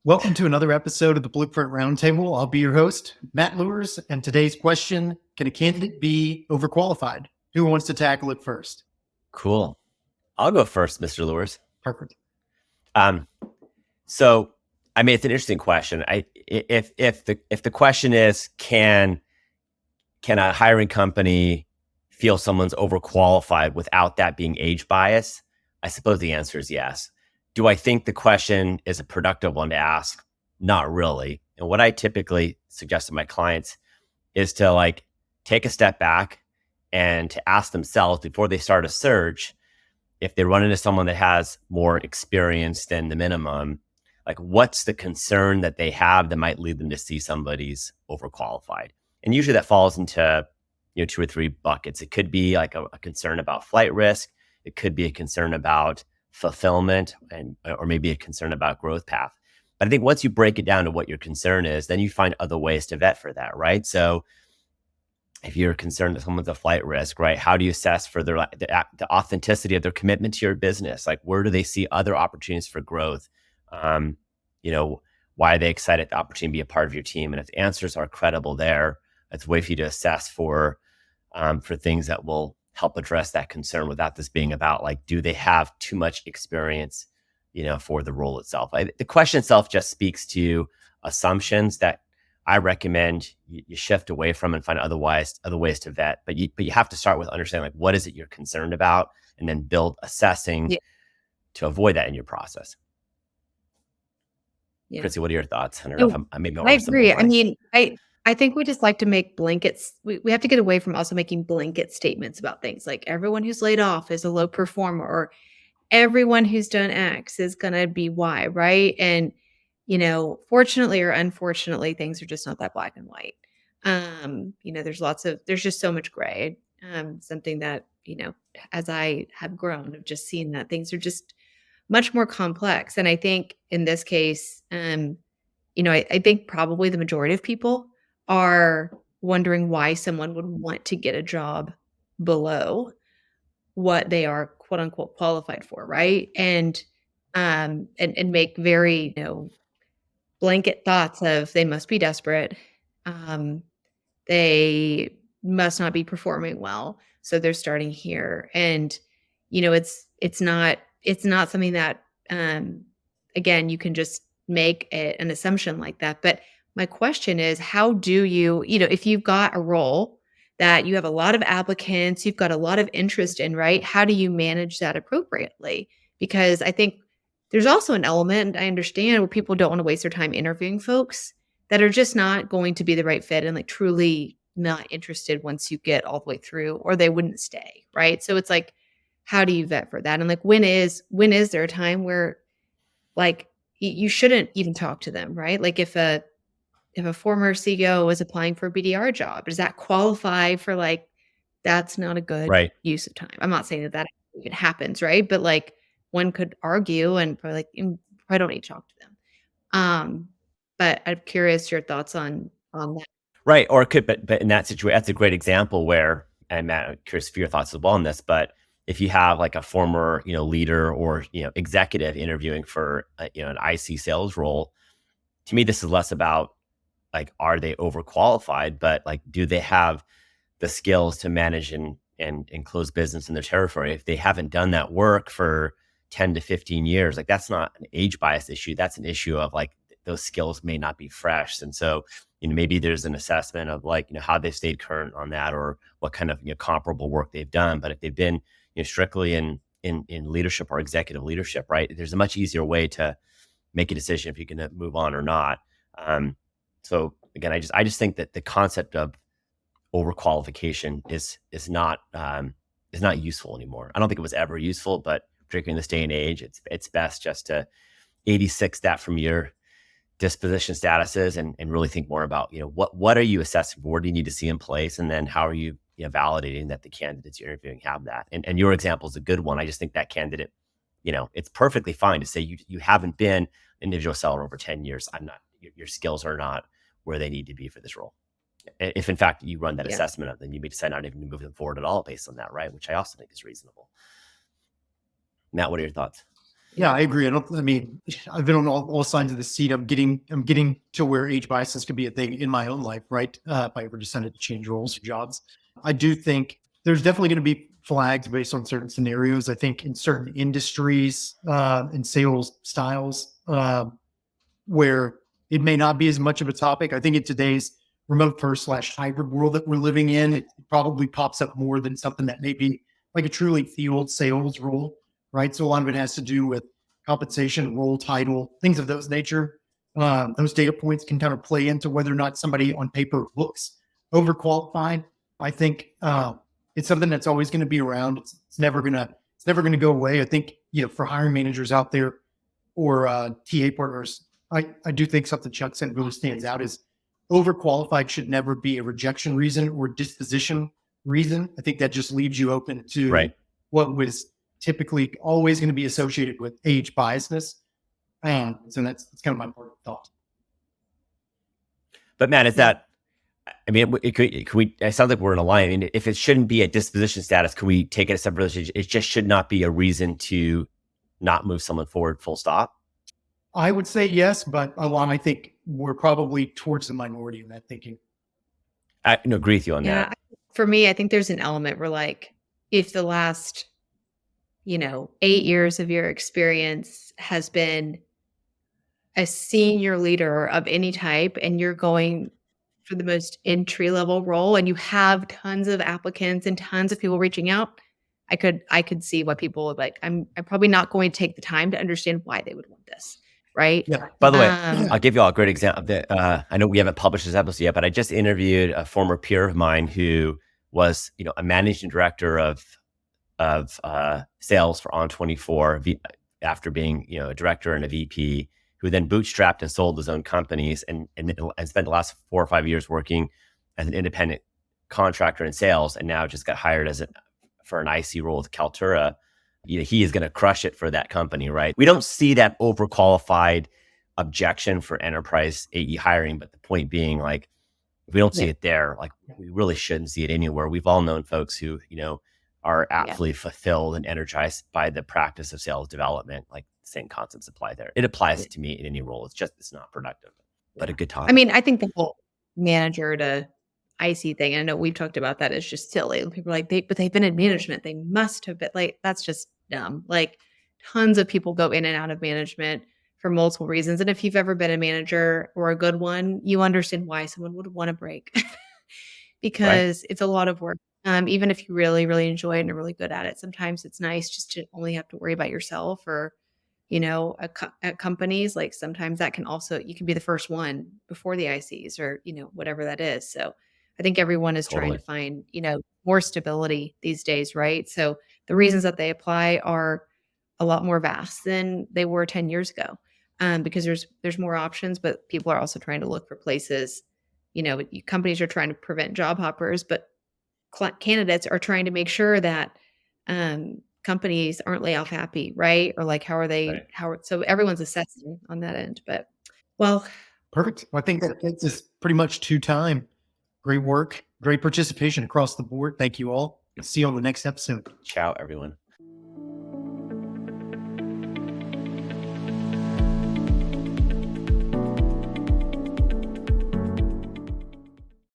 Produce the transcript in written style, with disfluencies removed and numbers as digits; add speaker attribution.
Speaker 1: Welcome to another episode of the Blueprint Roundtable. I'll be your host, Matt Lewers, and today's question, can a candidate be overqualified? Who wants to tackle it first?
Speaker 2: Cool. I'll go first, Mr. Lewers.
Speaker 1: Perfect.
Speaker 2: So, I mean, it's an interesting question. If the question is, can a hiring company feel someone's overqualified without that being age bias? I suppose the answer is yes. Do I think the question is a productive one to ask? Not really. And what I typically suggest to my clients is to take a step back and to ask themselves before they start a search, if they run into someone that has more experience than the minimum, what's the concern that they have that might lead them to see somebody's overqualified? And usually that falls into 2 or 3 buckets. It could be like a concern about flight risk. It could be a concern about fulfillment, or maybe a concern about growth path. But I think once you break it down to what your concern is, then you find other ways to vet for that, right? So if you're concerned that someone's a flight risk, right? How do you assess for the authenticity of their commitment to your business? Where do they see other opportunities for growth? Why are they excited the opportunity to be a part of your team? And if the answers are credible there, it's a way for you to assess for things that will help address that concern without this being about do they have too much experience, for the role itself. The question itself just speaks to assumptions that I recommend you shift away from and find other ways to vet. But you have to start with understanding what is it you're concerned about, and then build assessing to avoid that in your process. Yeah. Chrissy, what are your thoughts? I don't know if I'm maybe
Speaker 3: I agree. I mean, I think we just like to make blankets. We have to get away from also making blanket statements about things like everyone who's laid off is a low performer, or everyone who's done X is going to be Y, right? And fortunately or unfortunately, things are just not that black and white. There's just so much gray. Something that, as I have grown, I've just seen that things are just much more complex. And I think in this case, I think probably the majority of people are wondering why someone would want to get a job below what they are quote unquote qualified for, right? And make very, blanket thoughts of they must be desperate. They must not be performing well. So they're starting here. And, it's not something that, again, you can just make an assumption like that. But my question is, how do you, if you've got a role that you have a lot of applicants, you've got a lot of interest in, right? How do you manage that appropriately? Because I think there's also an element, I understand, where people don't want to waste their time interviewing folks that are just not going to be the right fit and truly not interested once you get all the way through, or they wouldn't stay, right? So it's how do you vet for that? And when is there a time where you shouldn't even talk to them, right? If a former CEO is applying for a BDR job, does that qualify for that's not a good use of time? I'm not saying that even happens, right? But one could argue and probably I don't need to talk to them. But I'm curious your thoughts on that.
Speaker 2: Right. Or it could, but in that situation, that's a great example where, and Matt, I'm curious for your thoughts as well on this, but if you have a former, leader or, executive interviewing for, an IC sales role, to me, this is less about are they overqualified, but do they have the skills to manage and close business in their territory? If they haven't done that work for 10 to 15 years, that's not an age bias issue. That's an issue of those skills may not be fresh. And so, maybe there's an assessment of how they've stayed current on that, or what kind of comparable work they've done. But if they've been strictly in leadership or executive leadership, right, there's a much easier way to make a decision if you're going to move on or not. So again, I just think that the concept of overqualification is not useful anymore. I don't think it was ever useful, but particularly in this day and age, it's best just to 86 that from your disposition statuses and really think more about what are you assessing for? What do you need to see in place, and then how are you validating that the candidates you're interviewing have that? And your example is a good one. I just think that candidate, it's perfectly fine to say you haven't been an individual seller over 10 years. Your skills are not where they need to be for this role. If in fact you run that assessment of them, you may decide not even to move them forward at all based on that, right? Which I also think is reasonable. Matt, what are your thoughts?
Speaker 1: Yeah, I agree. I mean, I've been on all sides of the seat. I'm getting to where age biases could be a thing in my own life, right? If I ever decided to change roles or jobs, I do think there's definitely going to be flags based on certain scenarios. I think in certain industries and sales styles, where it may not be as much of a topic. I think in today's remote first / hybrid world that we're living in, it probably pops up more than something that may be like a truly field sales role, right? So a lot of it has to do with compensation, role title, things of those nature. Those data points can kind of play into whether or not somebody on paper looks overqualified. I think it's something that's always going to be around. It's never gonna go away. I think for hiring managers out there or TA partners, I do think something Chuck said really stands out is overqualified should never be a rejection reason or disposition reason. I think that just leaves you open to
Speaker 2: Right.
Speaker 1: what was typically always going to be associated with age biasness. And so that's kind of my part of the thought.
Speaker 2: But man, is that, I mean, it sounds like we're in a line. I mean, if it shouldn't be a disposition status, can we take it a step further? It just should not be a reason to not move someone forward, full stop.
Speaker 1: I would say yes, but Alon, I think we're probably towards the minority in that thinking.
Speaker 2: I agree with you on that.
Speaker 3: For me, I think there's an element where like, if the last, 8 years of your experience has been a senior leader of any type and you're going for the most entry level role and you have tons of applicants and tons of people reaching out, I could see why people would like, I'm probably not going to take the time to understand why they would want this. Right.
Speaker 1: Yeah.
Speaker 2: By the way, I'll give you all a great example. I know we haven't published this episode yet, but I just interviewed a former peer of mine who was, a managing director of sales for On24 after being, a director and a VP, who then bootstrapped and sold his own companies and spent the last 4 or 5 years working as an independent contractor in sales, and now just got hired for an IC role with Kaltura. He is going to crush it for that company, right? We don't see that overqualified objection for enterprise AE hiring, but the point being, like, if we don't see it there, like, we really shouldn't see it anywhere. We've all known folks who, are absolutely fulfilled and energized by the practice of sales development. Like, the same concepts apply there. It applies to me in any role. It's not productive, but a good topic.
Speaker 3: I mean, I think the whole manager to IC thing, I know we've talked about that, is just silly. People are like, but they've been in management. They must have been, like, that's just dumb. Like, tons of people go in and out of management for multiple reasons. And if you've ever been a manager or a good one, you understand why someone would want a break because it's a lot of work. Even if you really, really enjoy it and are really good at it, sometimes it's nice just to only have to worry about yourself or, at companies. Like, sometimes that can also, you can be the first one before the ICs or, whatever that is. So I think everyone is trying to find, more stability these days, right? So the reasons that they apply are a lot more vast than they were 10 years ago, because there's more options, but people are also trying to look for places. Companies are trying to prevent job hoppers, but candidates are trying to make sure that companies aren't layoff happy, right? Or like, so everyone's assessing on that end. But
Speaker 1: perfect. Well, I think that's just pretty much to time. Great work, great participation across the board. Thank you all. See you on the next episode.
Speaker 2: Ciao, everyone.